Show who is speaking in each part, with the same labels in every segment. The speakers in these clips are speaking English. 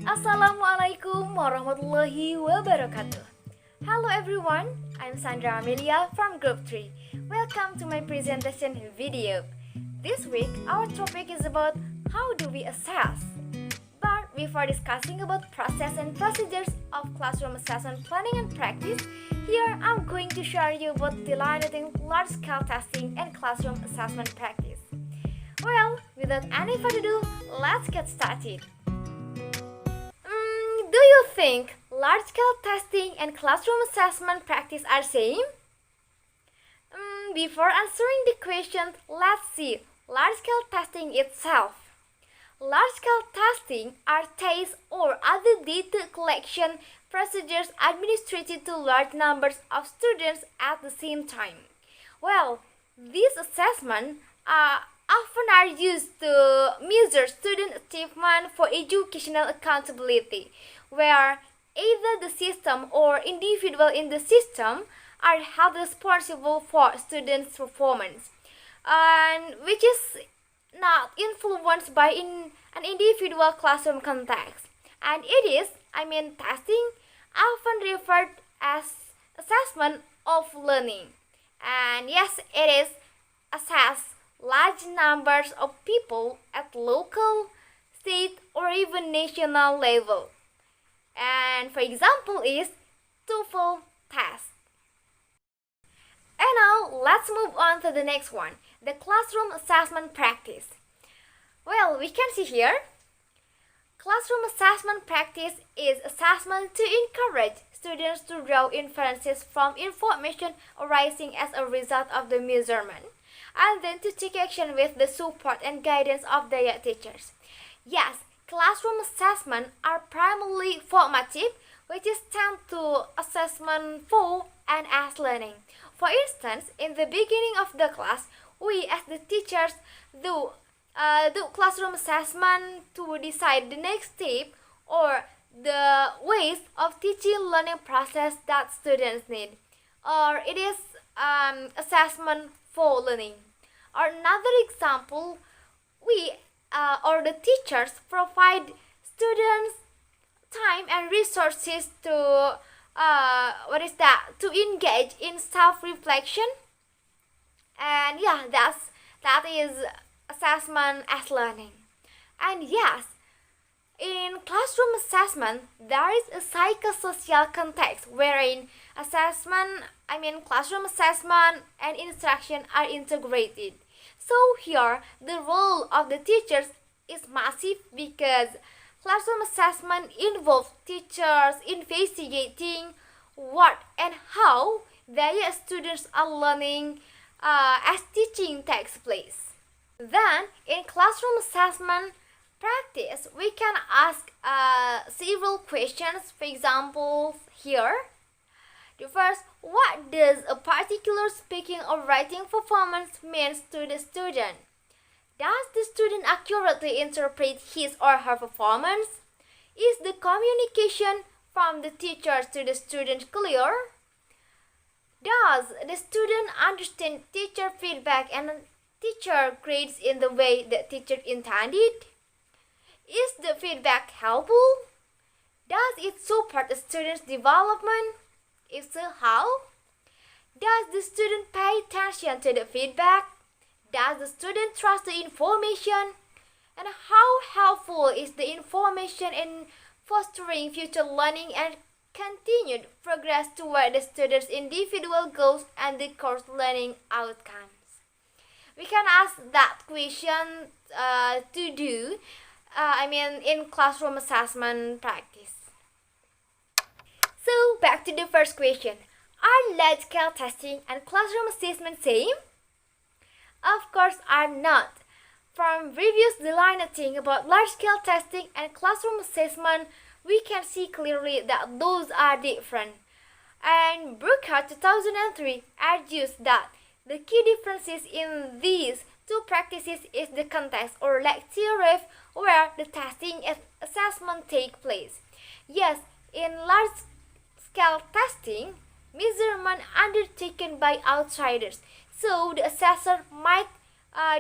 Speaker 1: Assalamualaikum warahmatullahi wabarakatuh. Hello everyone, I'm Sandra Amelia from Group 3. Welcome to my presentation video. This week, our topic is about how do we assess. But before discussing about process and procedures of classroom assessment planning and practice, here I'm going to share you about delineating large-scale testing and classroom assessment practice. Well, without any further ado, let's get started. Do you think large-scale testing and classroom assessment practice are same? Before answering the question, let's see large-scale testing itself. Large-scale testing are tests or other data collection procedures administered to large numbers of students at the same time. Well, these assessments often are used to measure student achievement for educational accountability, where either the system or individual in the system are held responsible for students' performance, and which is not influenced by an individual classroom context. And it is, testing, often referred as assessment of learning. And yes, it is assess large numbers of people at local, state, or even national level. And for example is TOEFL test. And now let's move on to the next one, the classroom assessment practice. Well, we can see here, classroom assessment practice is assessment to encourage students to draw inferences from information arising as a result of the measurement, and then to take action with the support and guidance of their teachers. Yes, classroom assessment are primarily formative, which is tend to assessment for and as learning. For instance, in the beginning of the class, we as the teachers do classroom assessment to decide the next step or the ways of teaching learning process that students need. Or it is assessment for learning. Or another example, we or the teachers provide students time and resources to to engage in self-reflection, and yeah, that is assessment as learning. And yes, in classroom assessment there is a psychosocial context wherein classroom assessment and instruction are integrated. So here, the role of the teachers is massive because classroom assessment involves teachers investigating what and how their students are learning as teaching takes place. Then, in classroom assessment practice, we can ask several questions. For example, here, the first, what does a particular speaking or writing performance mean to the student? Does the student accurately interpret his or her performance? Is the communication from the teacher to the student clear? Does the student understand teacher feedback and teacher grades in the way the teacher intended? Is the feedback helpful? Does it support the student's development? If so, how? Does the student pay attention to the feedback? Does the student trust the information? And how helpful is the information in fostering future learning and continued progress toward the student's individual goals and the course learning outcomes? We can ask that question in classroom assessment practice. So, back to the first question. Are large-scale testing and classroom assessment same? Of course are not. From previous delineating about large-scale testing and classroom assessment, we can see clearly that those are different. And Brooker 2003 argues that the key differences in these two practices is the context or lecture where the testing and assessment take place. Yes, in large-scale testing, measurement undertaken by outsiders, so the assessor might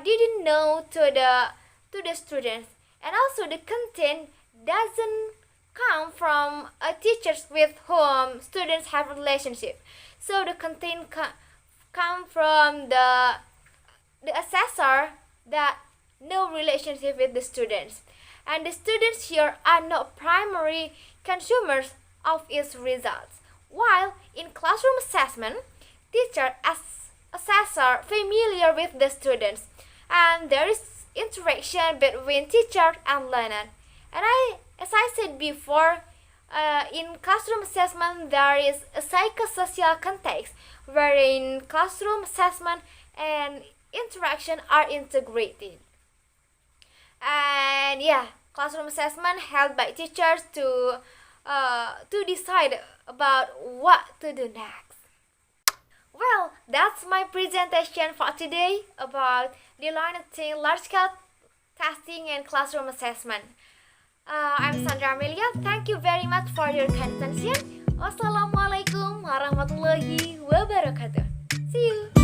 Speaker 1: didn't know to the students, and also the content doesn't come from teachers with whom students have relationship. So the content come from the assessor that no relationship with the students, and the students here are not primary consumers of its results. While in classroom assessment, teacher as assessor familiar with the students, and there is interaction between teacher and learner. And as I said before, in classroom assessment there is a psychosocial context wherein classroom assessment and interaction are integrated. And yeah, classroom assessment held by teachers to decide about what to do next. Well, that's my presentation for today about delineating large-scale testing and classroom assessment. I'm Sandra Amelia. Thank you very much for your kind attention. Wassalamualaikum warahmatullahi wabarakatuh. See you.